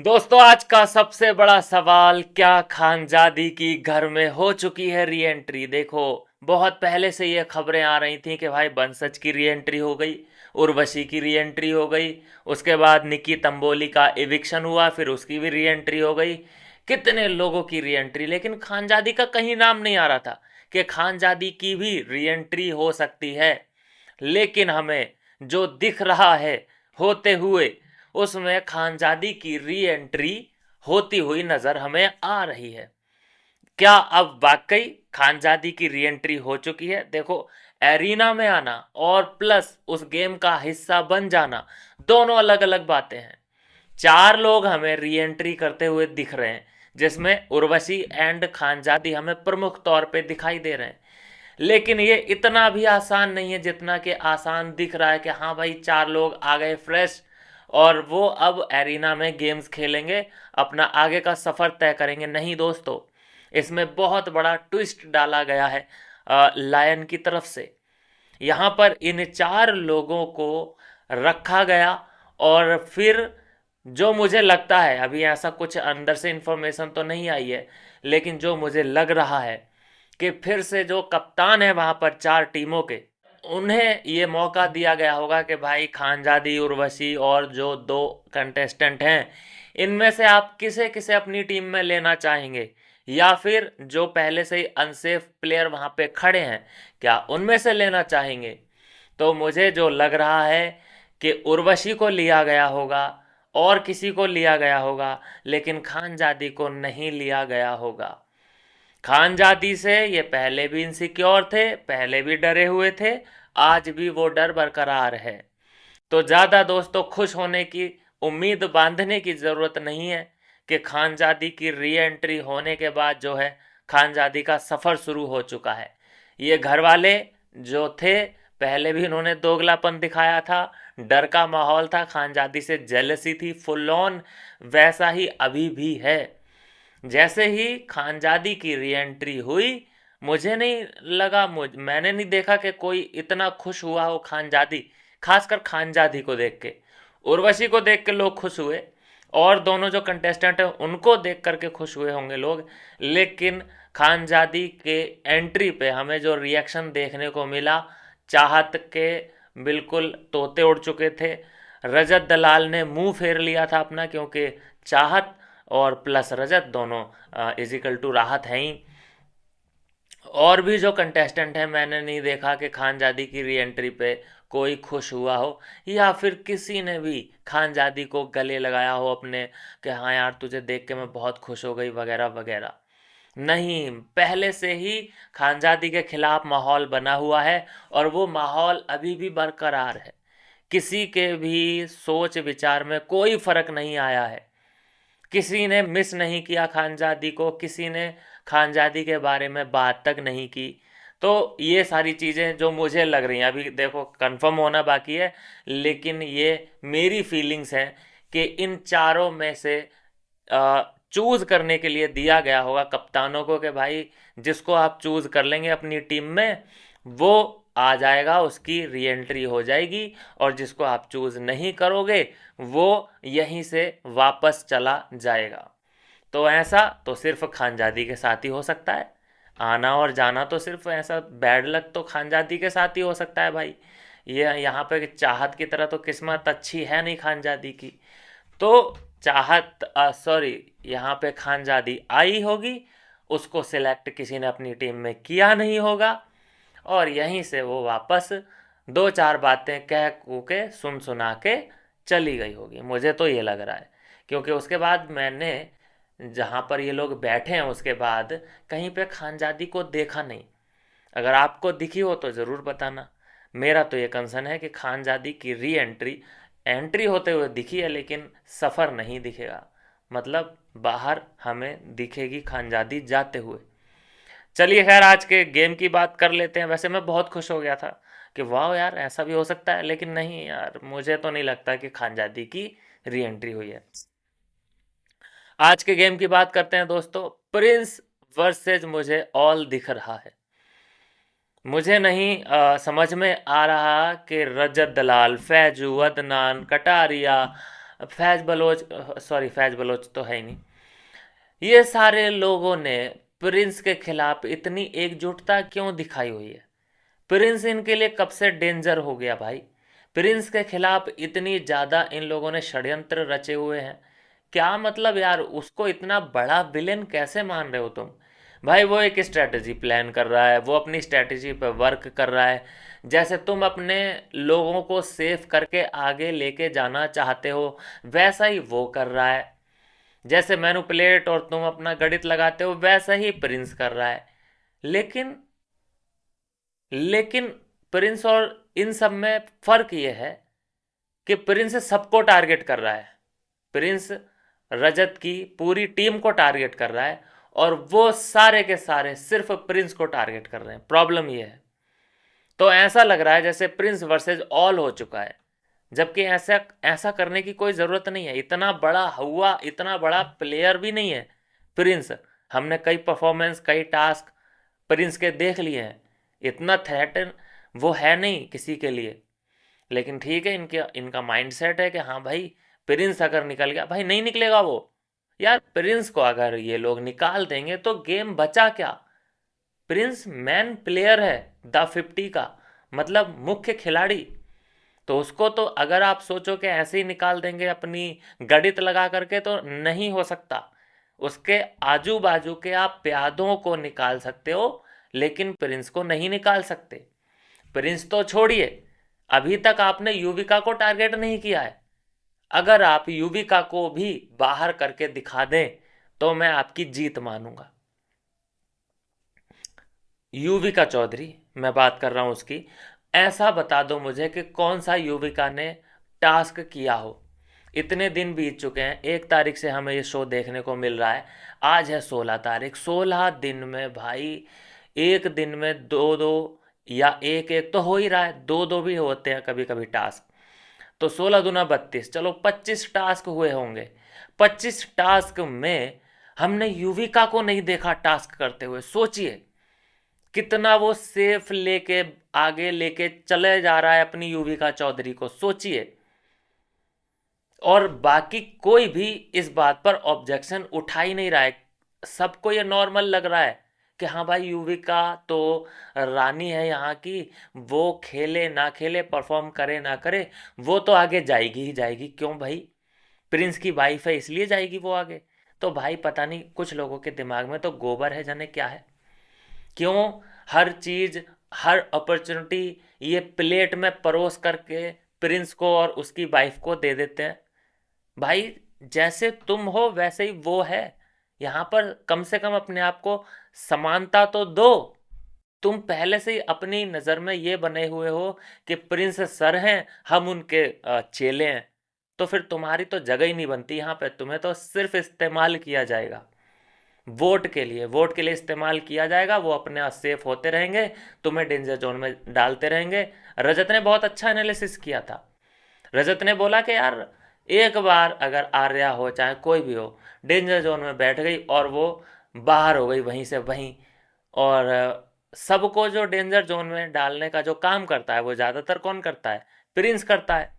दोस्तों, आज का सबसे बड़ा सवाल, क्या खानजादी की घर में हो चुकी है री एंट्री। देखो, बहुत पहले से ये खबरें आ रही थी कि भाई बंसज की री एंट्री हो गई, उर्वशी की री एंट्री हो गई, उसके बाद निक्की तंबोली का इविक्शन हुआ, फिर उसकी भी री एंट्री हो गई। कितने लोगों की री एंट्री, लेकिन खानजादी का कहीं नाम नहीं आ रहा था कि खानजादी की भी री एंट्री हो सकती है। लेकिन हमें जो दिख रहा है होते हुए, उसमें खानजादी की री एंट्री होती हुई नजर हमें आ रही है। क्या अब वाकई खानजादी की री एंट्री हो चुकी है? देखो, एरिना में आना और प्लस उस गेम का हिस्सा बन जाना, दोनों अलग अलग बातें हैं। चार लोग हमें री एंट्री करते हुए दिख रहे हैं, जिसमें उर्वशी एंड खानजादी हमें प्रमुख तौर पे दिखाई दे रहे हैं। लेकिन ये इतना भी आसान नहीं है जितना कि आसान दिख रहा है कि हाँ भाई, चार लोग आ गए फ्रेश और वो अब एरिना में गेम्स खेलेंगे, अपना आगे का सफ़र तय करेंगे। नहीं दोस्तों, इसमें बहुत बड़ा ट्विस्ट डाला गया है लायन की तरफ से। यहाँ पर इन चार लोगों को रखा गया और फिर जो मुझे लगता है, अभी ऐसा कुछ अंदर से इंफॉर्मेशन तो नहीं आई है, लेकिन जो मुझे लग रहा है कि फिर से जो कप्तान है वहां पर चार टीमों के, उन्हें ये मौका दिया गया होगा कि भाई खानजादी, उर्वशी और जो दो कंटेस्टेंट हैं, इनमें से आप किसे किसे अपनी टीम में लेना चाहेंगे, या फिर जो पहले से ही अनसेफ प्लेयर वहां पे खड़े हैं, क्या उनमें से लेना चाहेंगे? तो मुझे जो लग रहा है कि उर्वशी को लिया गया होगा और किसी को लिया गया होगा, लेकिन खानजादी को नहीं लिया गया होगा। खानजादी से ये पहले भी इनसिक्योर थे, पहले भी डरे हुए थे, आज भी वो डर बरकरार है। तो ज़्यादा दोस्तों खुश होने की उम्मीद बांधने की ज़रूरत नहीं है कि खानजादी की री एंट्री होने के बाद जो है खानजादी का सफ़र शुरू हो चुका है। ये घर वाले जो थे, पहले भी इन्होंने दोगलापन दिखाया था, डर का माहौल था, खानजादी से जेलसी थी फुल ऑन, वैसा ही अभी भी है। जैसे ही खानजादी की री एंट्री हुई, मुझे नहीं लगा, मैंने नहीं देखा कि कोई इतना खुश हुआ हो खानजादी, खासकर खानजादी को देख के। उर्वशी को देख के लोग खुश हुए और दोनों जो कंटेस्टेंट हैं उनको देख करके खुश हुए होंगे लोग, लेकिन खानजादी के एंट्री पे हमें जो रिएक्शन देखने को मिला, चाहत के बिल्कुल तोते उड़ चुके थे। रजत दलाल ने मुंह फेर लिया था अपना, क्योंकि चाहत और प्लस रजत दोनों इजिकल टू राहत हैं ही। और भी जो कंटेस्टेंट हैं, मैंने नहीं देखा कि खानजादी की री एंट्री पे कोई खुश हुआ हो, या फिर किसी ने भी खानजादी को गले लगाया हो अपने, कि हाँ यार तुझे देख के मैं बहुत खुश हो गई वगैरह वगैरह। नहीं, पहले से ही खानजादी के खिलाफ माहौल बना हुआ है और वो माहौल अभी भी बरकरार है। किसी के भी सोच विचार में कोई फर्क नहीं आया है, किसी ने मिस नहीं किया खानजादी को, किसी ने खानजादी के बारे में बात तक नहीं की। तो ये सारी चीज़ें जो मुझे लग रही हैं, अभी देखो कंफर्म होना बाकी है, लेकिन ये मेरी फीलिंग्स हैं कि इन चारों में से चूज करने के लिए दिया गया होगा कप्तानों को कि भाई जिसको आप चूज कर लेंगे अपनी टीम में, वो आ जाएगा, उसकी री एंट्री हो जाएगी, और जिसको आप चूज नहीं करोगे वो यहीं से वापस चला जाएगा। तो ऐसा तो सिर्फ खानजादी के साथ ही हो सकता है। आना और जाना तो सिर्फ ऐसा बैड लक तो खानजादी के साथ ही हो सकता है भाई। ये यहाँ पे चाहत की तरह तो किस्मत अच्छी है नहीं खानजादी की। तो चाहत, सॉरी, यहाँ पे खानजादी आई होगी, उसको सिलेक्ट किसी ने अपनी टीम में किया नहीं होगा, और यहीं से वो वापस दो चार बातें कह कू के सुन सुना के चली गई होगी, मुझे तो ये लग रहा है। क्योंकि उसके बाद मैंने जहाँ पर ये लोग बैठे हैं उसके बाद कहीं पे खानजादी को देखा नहीं। अगर आपको दिखी हो तो ज़रूर बताना। मेरा तो ये कंसर्न है कि खानजादी की री एंट्री एंट्री होते हुए दिखी है, लेकिन सफ़र नहीं दिखेगा, मतलब बाहर हमें दिखेगी खानजादी जाते हुए। चलिए खैर, आज के गेम की बात कर लेते हैं। वैसे मैं बहुत खुश हो गया था कि वाह यार ऐसा भी हो सकता है, लेकिन नहीं यार, मुझे तो नहीं लगता कि खानजादी की री एंट्री हुई है। आज के गेम की बात करते हैं दोस्तों। प्रिंस वर्सेज मुझे ऑल दिख रहा है। मुझे नहीं समझ में आ रहा कि रजत दलाल, फैजू, अदनान, कटारिया, फैज बलोच, सॉरी फैज बलोच तो है ही नहीं, ये सारे लोगों ने प्रिंस के खिलाफ इतनी एकजुटता क्यों दिखाई हुई है? प्रिंस इनके लिए कब से डेंजर हो गया भाई? प्रिंस के खिलाफ इतनी ज्यादा इन लोगों ने षड्यंत्र रचे हुए हैं, क्या मतलब यार, उसको इतना बड़ा विलेन कैसे मान रहे हो तुम? भाई वो एक स्ट्रेटजी प्लान कर रहा है, वो अपनी स्ट्रेटजी पर वर्क कर रहा है। जैसे तुम अपने लोगों को सेफ करके आगे लेके जाना चाहते हो, वैसा ही वो कर रहा है। जैसे मैनुपुलेट और तुम अपना गणित लगाते हो, वैसा ही प्रिंस कर रहा है। लेकिन लेकिन प्रिंस और इन सब में फर्क ये है कि प्रिंस सबको टारगेट कर रहा है। प्रिंस रजत की पूरी टीम को टारगेट कर रहा है, और वो सारे के सारे सिर्फ प्रिंस को टारगेट कर रहे हैं। प्रॉब्लम ये है। तो ऐसा लग रहा है जैसे प्रिंस वर्सेस ऑल हो चुका है, जबकि ऐसा ऐसा करने की कोई ज़रूरत नहीं है। इतना बड़ा हुआ, इतना बड़ा प्लेयर भी नहीं है प्रिंस। हमने कई परफॉर्मेंस, कई टास्क प्रिंस के देख लिए हैं। इतना थ्रेट वो है नहीं किसी के लिए। लेकिन ठीक है, इनके इनका माइंडसेट है कि हाँ भाई, प्रिंस अगर निकल गया, भाई नहीं निकलेगा वो। यार प्रिंस को अगर ये लोग निकाल देंगे तो गेम बचा क्या? प्रिंस मैन प्लेयर है, द 50 का, मतलब मुख्य खिलाड़ी। तो उसको तो अगर आप सोचो कि ऐसे ही निकाल देंगे अपनी गणित लगा करके, तो नहीं हो सकता। उसके आजू बाजू के आप प्यादों को निकाल सकते हो, लेकिन प्रिंस को नहीं निकाल सकते। प्रिंस तो छोड़िए, अभी तक आपने युविका को टारगेट नहीं किया है। अगर आप युविका को भी बाहर करके दिखा दें तो मैं आपकी जीत मानूंगा। युविका चौधरी, मैं बात कर रहा हूं उसकी। ऐसा बता दो मुझे कि कौन सा युविका ने टास्क किया हो। इतने दिन बीत चुके हैं, 1 तारीख से हमें ये शो देखने को मिल रहा है। आज है 16 तारीख। 16 दिन में भाई, एक दिन में दो दो या एक एक तो हो ही रहा है, दो दो भी होते हैं कभी कभी टास्क। तो 16 दूना 32, चलो 25 टास्क हुए होंगे। 25 टास्क में हमने युविका को नहीं देखा टास्क करते हुए। सोचिए कितना वो सेफ लेके आगे लेके चले जा रहा है अपनी युविका चौधरी को, सोचिए। और बाकी कोई भी इस बात पर ऑब्जेक्शन उठा ही नहीं रहा है। सबको ये नॉर्मल लग रहा है कि हाँ भाई, युविका तो रानी है यहाँ की, वो खेले ना खेले, परफॉर्म करे ना करे, वो तो आगे जाएगी ही जाएगी। क्यों भाई? प्रिंस की वाइफ है इसलिए जाएगी वो आगे। तो भाई पता नहीं कुछ लोगों के दिमाग में तो गोबर है जाने क्या है। क्यों हर चीज, हर अपॉर्चुनिटी ये प्लेट में परोस करके प्रिंस को और उसकी वाइफ को दे देते हैं? भाई जैसे तुम हो वैसे ही वो है। यहाँ पर कम से कम अपने आप को समानता तो दो। तुम पहले से ही अपनी नज़र में ये बने हुए हो कि प्रिंस सर हैं, हम उनके चेले हैं। तो फिर तुम्हारी तो जगह ही नहीं बनती यहाँ पे। तुम्हें तो सिर्फ इस्तेमाल किया जाएगा वोट के लिए, वोट के लिए इस्तेमाल किया जाएगा। वो अपने सेफ होते रहेंगे, तुम्हें डेंजर जोन में डालते रहेंगे। रजत ने बहुत अच्छा एनालिसिस किया था। रजत ने बोला कि यार, एक बार अगर आर्या हो चाहे कोई भी हो, डेंजर जोन में बैठ गई और वो बाहर हो गई वहीं से वहीं, और सबको जो डेंजर जोन में डालने का जो काम करता है वो ज़्यादातर कौन करता है? प्रिंस करता है।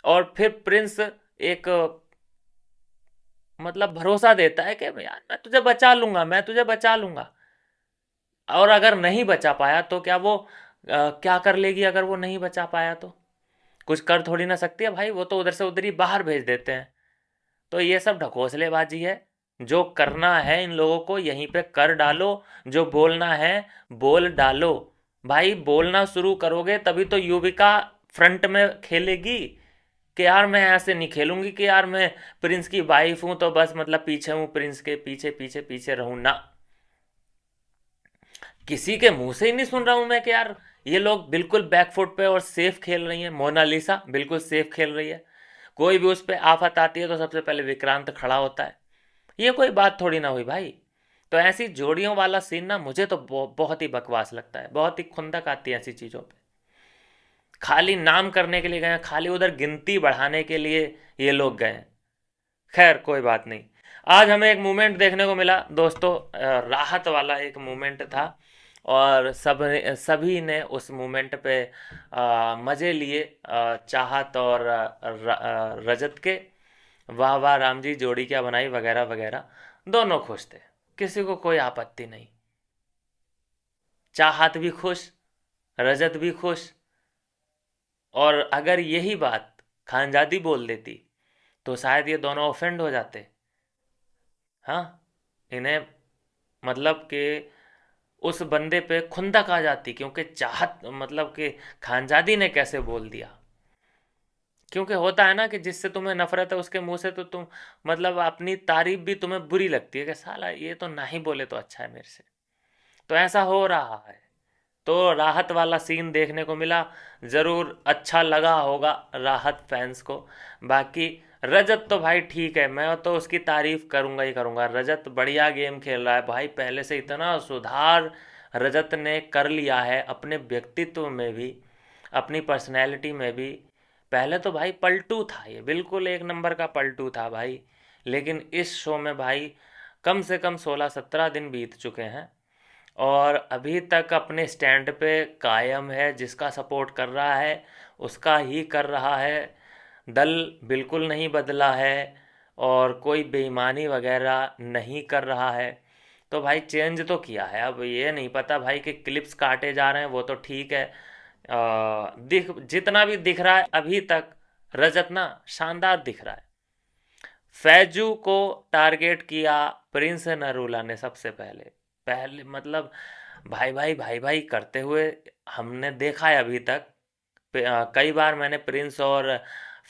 और फिर प्रिंस एक मतलब भरोसा देता है कि यार मैं तुझे बचा लूंगा, मैं तुझे बचा लूंगा। और अगर नहीं बचा पाया तो क्या वो क्या कर लेगी? अगर वो नहीं बचा पाया तो कुछ कर थोड़ी ना सकती है भाई, वो तो उधर से उधर ही बाहर भेज देते हैं। तो ये सब ढकोसलेबाजी है। जो करना है इन लोगों को यहीं पे कर डालो, जो बोलना है बोल डालो। भाई बोलना शुरू करोगे तभी तो युविका फ्रंट में खेलेगी कि यार मैं ऐसे नहीं खेलूंगी कि यार मैं प्रिंस की वाइफ हूं तो बस मतलब पीछे हूं, प्रिंस के पीछे पीछे पीछे रहूं ना। किसी के मुंह से ही नहीं सुन रहा हूं मैं कि यार ये लोग बिल्कुल बैकफुट पे और सेफ खेल रही है। मोनालिसा बिल्कुल सेफ खेल रही है। कोई भी उस पर आफत आती है तो सबसे पहले विक्रांत खड़ा होता है। ये कोई बात थोड़ी ना हुई भाई। तो ऐसी जोड़ियों वाला सीन ना मुझे तो बहुत ही बकवास लगता है, बहुत ही खुंदक आती है ऐसी चीज़ों पे। खाली नाम करने के लिए गए हैं, खाली उधर गिनती बढ़ाने के लिए ये लोग गए हैं। खैर कोई बात नहीं। आज हमें एक मूवमेंट देखने को मिला दोस्तों, राहत वाला एक मूवमेंट था। और सभी ने उस मोमेंट पे मज़े लिए, चाहत और रजत के। वाह वाह राम जी, जोड़ी क्या बनाई, वगैरह वगैरह। दोनों खुश थे, किसी को कोई आपत्ति नहीं। चाहत भी खुश, रजत भी खुश। और अगर यही बात खानजादी बोल देती तो शायद ये दोनों ऑफेंड हो जाते। हाँ, इन्हें मतलब कि उस बंदे पे खुंदक आ जाती, क्योंकि चाहत मतलब कि खानजादी ने कैसे बोल दिया। क्योंकि होता है ना कि जिससे तुम्हें नफरत है उसके मुंह से तो तुम मतलब अपनी तारीफ भी तुम्हें बुरी लगती है कि साला ये तो ना ही बोले तो अच्छा है मेरे से। तो ऐसा हो रहा है। तो राहत वाला सीन देखने को मिला, ज़रूर अच्छा लगा होगा राहत फैंस को। बाकी रजत तो भाई ठीक है, मैं तो उसकी तारीफ करूंगा ही करूंगा। रजत बढ़िया गेम खेल रहा है भाई, पहले से इतना सुधार रजत ने कर लिया है अपने व्यक्तित्व में भी, अपनी पर्सनैलिटी में भी। पहले तो भाई पलटू था, ये बिल्कुल एक नंबर का पलटू था भाई। लेकिन इस शो में भाई कम से कम 16-17 दिन बीत चुके हैं और अभी तक अपने स्टैंड पे कायम है। जिसका सपोर्ट कर रहा है उसका ही कर रहा है, दल बिल्कुल नहीं बदला है और कोई बेईमानी वगैरह नहीं कर रहा है। तो भाई चेंज तो किया है। अब ये नहीं पता भाई कि क्लिप्स काटे जा रहे हैं, वो तो ठीक है। दिख जितना भी दिख रहा है अभी तक रजत ना शानदार दिख रहा है। फैजू को टारगेट किया प्रिंस नरूला ने सबसे पहले। पहले मतलब भाई भाई भाई भाई करते हुए हमने देखा है अभी तक। कई बार मैंने प्रिंस और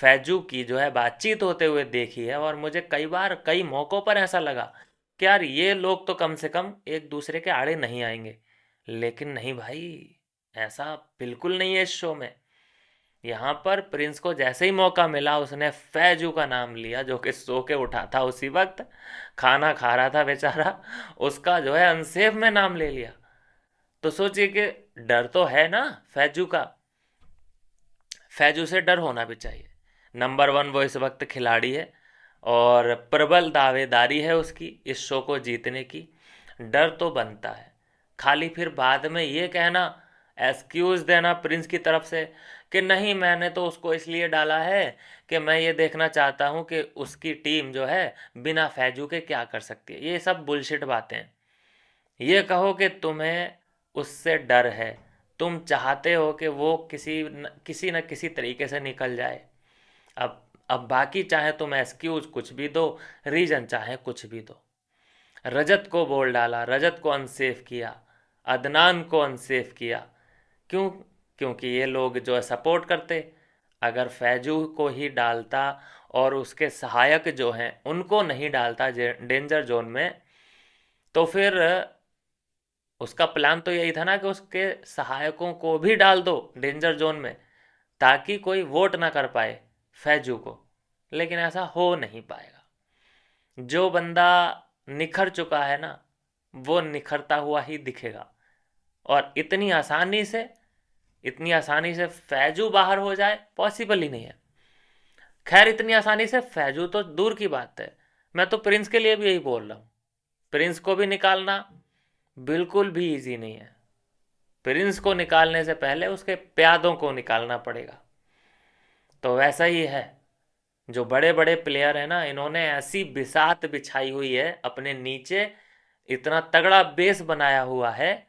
फैजू की जो है बातचीत होते हुए देखी है, और मुझे कई बार कई मौक़ों पर ऐसा लगा कि यार ये लोग तो कम से कम एक दूसरे के आड़े नहीं आएंगे। लेकिन नहीं भाई, ऐसा बिल्कुल नहीं है इस शो में। यहाँ पर प्रिंस को जैसे ही मौका मिला उसने फैजू का नाम लिया, जो कि सो के उठा था उसी वक्त, खाना खा रहा था बेचारा, उसका जो है अनसेफ में नाम ले लिया। तो सोचिए कि डर तो है ना फैजू का, फैजू से डर होना भी चाहिए। नंबर वन वो इस वक्त खिलाड़ी है और प्रबल दावेदारी है उसकी इस शो को जीतने की। डर तो बनता है। खाली फिर बाद में ये कहना, एक्सक्यूज देना प्रिंस की तरफ से कि नहीं मैंने तो उसको इसलिए डाला है कि मैं ये देखना चाहता हूँ कि उसकी टीम जो है बिना फैजू के क्या कर सकती है, ये सब बुलशिट बातें हैं। ये कहो कि तुम्हें उससे डर है, तुम चाहते हो कि वो किसी न किसी तरीके से निकल जाए। अब बाकी चाहे तुम एक्सक्यूज कुछ भी दो, रीजन चाहे कुछ भी दो। रजत को बोल डाला, रजत को अनसेफ किया, अदनान को अनसेफ किया। क्यों? क्योंकि ये लोग जो है सपोर्ट करते। अगर फैजू को ही डालता और उसके सहायक जो हैं उनको नहीं डालता डेंजर जोन में, तो फिर उसका प्लान तो यही था ना कि उसके सहायकों को भी डाल दो डेंजर जोन में, ताकि कोई वोट ना कर पाए फैजू को। लेकिन ऐसा हो नहीं पाएगा। जो बंदा निखर चुका है ना, वो निखरता हुआ ही दिखेगा। और इतनी आसानी से फैजू बाहर हो जाए पॉसिबल ही नहीं है। खैर इतनी आसानी से फैजू तो दूर की बात है, मैं तो प्रिंस के लिए भी यही बोल रहा हूँ। प्रिंस को भी निकालना बिल्कुल भी इजी नहीं है। प्रिंस को निकालने से पहले उसके प्यादों को निकालना पड़ेगा। तो वैसा ही है, जो बड़े बड़े प्लेयर हैं ना, इन्होंने ऐसी बिसात बिछाई हुई है अपने नीचे, इतना तगड़ा बेस बनाया हुआ है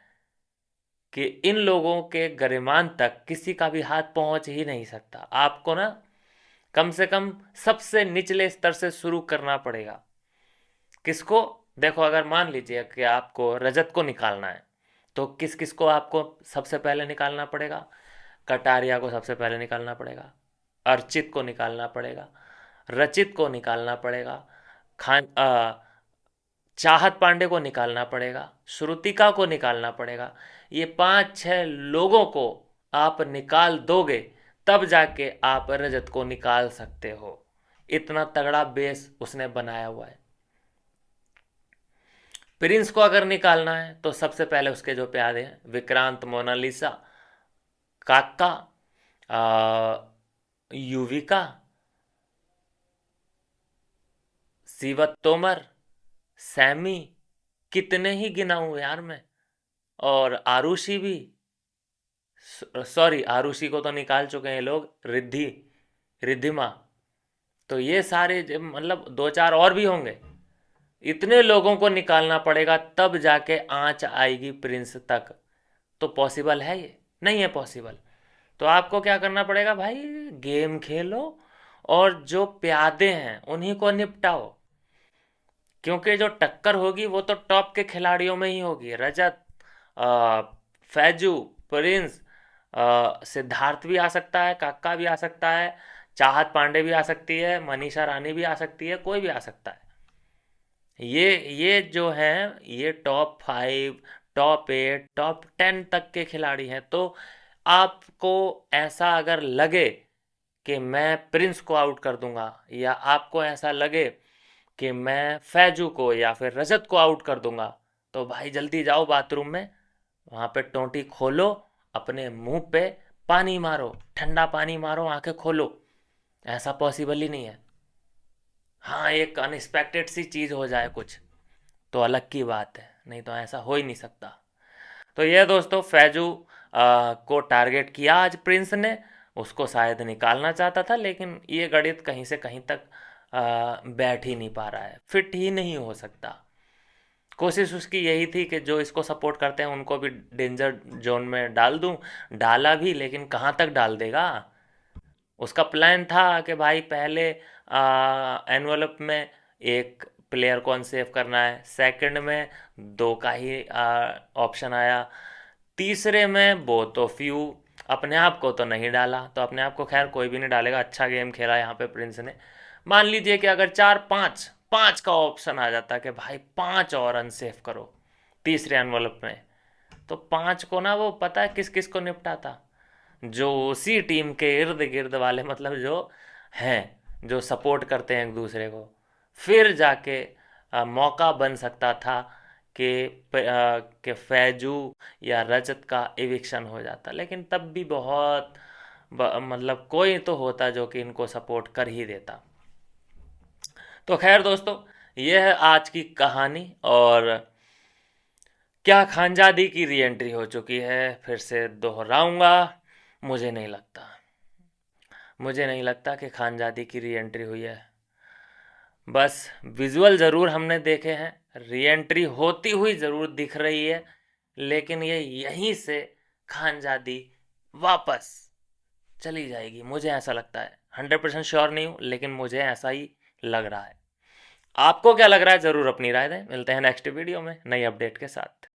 कि इन लोगों के गरिमान तक किसी का भी हाथ पहुंच ही नहीं सकता। आपको ना कम से कम सबसे निचले स्तर से शुरू करना पड़ेगा। किसको? देखो, अगर मान लीजिए कि आपको रजत को निकालना है, तो किस किस को आपको सबसे पहले निकालना पड़ेगा? कटारिया को सबसे पहले निकालना पड़ेगा, अर्चित को निकालना पड़ेगा, रचित को निकालना पड़ेगा, खान चाहत पांडे को निकालना पड़ेगा, श्रुतिका को निकालना पड़ेगा। ये 5-6 लोगों को आप निकाल दोगे तब जाके आप रजत को निकाल सकते हो। इतना तगड़ा बेस उसने बनाया हुआ है। प्रिंस को अगर निकालना है तो सबसे पहले उसके जो प्यादे हैं, विक्रांत, मोनालिसा, काका, युविका, सीवत तोमर, सैमी, कितने ही गिनाऊं यार मैं। और आरुषि भी, सॉरी आरुषि को तो निकाल चुके हैं ये लोग, रिद्धिमा। तो ये सारे मतलब दो चार और भी होंगे। इतने लोगों को निकालना पड़ेगा तब जाके आंच आएगी प्रिंस तक। तो पॉसिबल है ये? नहीं है पॉसिबल। तो आपको क्या करना पड़ेगा भाई, गेम खेलो और जो प्यादे हैं उन्हीं को निपटाओ। क्योंकि जो टक्कर होगी वो तो टॉप के खिलाड़ियों में ही होगी। रजत, आ, फैजू, प्रिंस, सिद्धार्थ भी आ सकता है, काका भी आ सकता है, चाहत पांडे भी आ सकती है, मनीषा रानी भी आ सकती है, कोई भी आ सकता है। ये जो हैं ये टॉप 5, टॉप 8, टॉप 10 तक के खिलाड़ी हैं। तो आपको ऐसा अगर लगे कि मैं प्रिंस को आउट कर दूंगा, या आपको ऐसा लगे कि मैं फैजू को या फिर रजत को आउट कर दूंगा, तो भाई जल्दी जाओ बाथरूम में, वहां पे टोंटी खोलो, अपने मुंह पे पानी मारो, ठंडा पानी मारो, आंखें खोलो। ऐसा पॉसिबल ही नहीं है। हाँ, एक अनएक्सपेक्टेड सी चीज हो जाए कुछ, तो अलग की बात है, नहीं तो ऐसा हो ही नहीं सकता। तो ये दोस्तों फैजू को टारगेट किया आज प्रिंस ने। उसको शायद निकालना चाहता था, लेकिन ये गणित कहीं से कहीं तक बैठ ही नहीं पा रहा है, फिट ही नहीं हो सकता। कोशिश उसकी यही थी कि जो इसको सपोर्ट करते हैं उनको भी डेंजर जोन में डाल दूं। डाला भी, लेकिन कहाँ तक डाल देगा। उसका प्लान था कि भाई पहले एनवलप में एक प्लेयर को अनसेफ करना है, सेकंड में दो का ही ऑप्शन आया, तीसरे में बोथ ऑफ यू। अपने आप को तो नहीं डाला, तो अपने आप को खैर कोई भी नहीं डालेगा। अच्छा गेम खेला यहाँ पे प्रिंस ने। मान लीजिए कि अगर 4 5 5 का ऑप्शन आ जाता कि भाई 5 और अनसेफ करो तीसरे एनवलप में, तो 5 को ना वो पता है किस किस को निपटाता, जो उसी टीम के इर्द गिर्द वाले, मतलब जो हैं, जो सपोर्ट करते हैं एक दूसरे को। फिर जाके मौका बन सकता था कि कि फैजू या रजत का एविक्शन हो जाता, लेकिन तब भी बहुत मतलब कोई तो होता जो कि इनको सपोर्ट कर ही देता। तो खैर दोस्तों, ये है आज की कहानी। और क्या खानजादी की री एंट्री हो चुकी है? फिर से दोहराऊंगा, मुझे नहीं लगता। मुझे नहीं लगता कि खानजादी की री एंट्री हुई है। बस विजुअल ज़रूर हमने देखे हैं, री एंट्री होती हुई ज़रूर दिख रही है, लेकिन ये यहीं से खानजादी वापस चली जाएगी, मुझे ऐसा लगता है। 100% श्योर नहीं हूँ, लेकिन मुझे ऐसा ही लग रहा है। आपको क्या लग रहा है? ज़रूर अपनी राय दें। मिलते हैं नेक्स्ट वीडियो में नई अपडेट के साथ।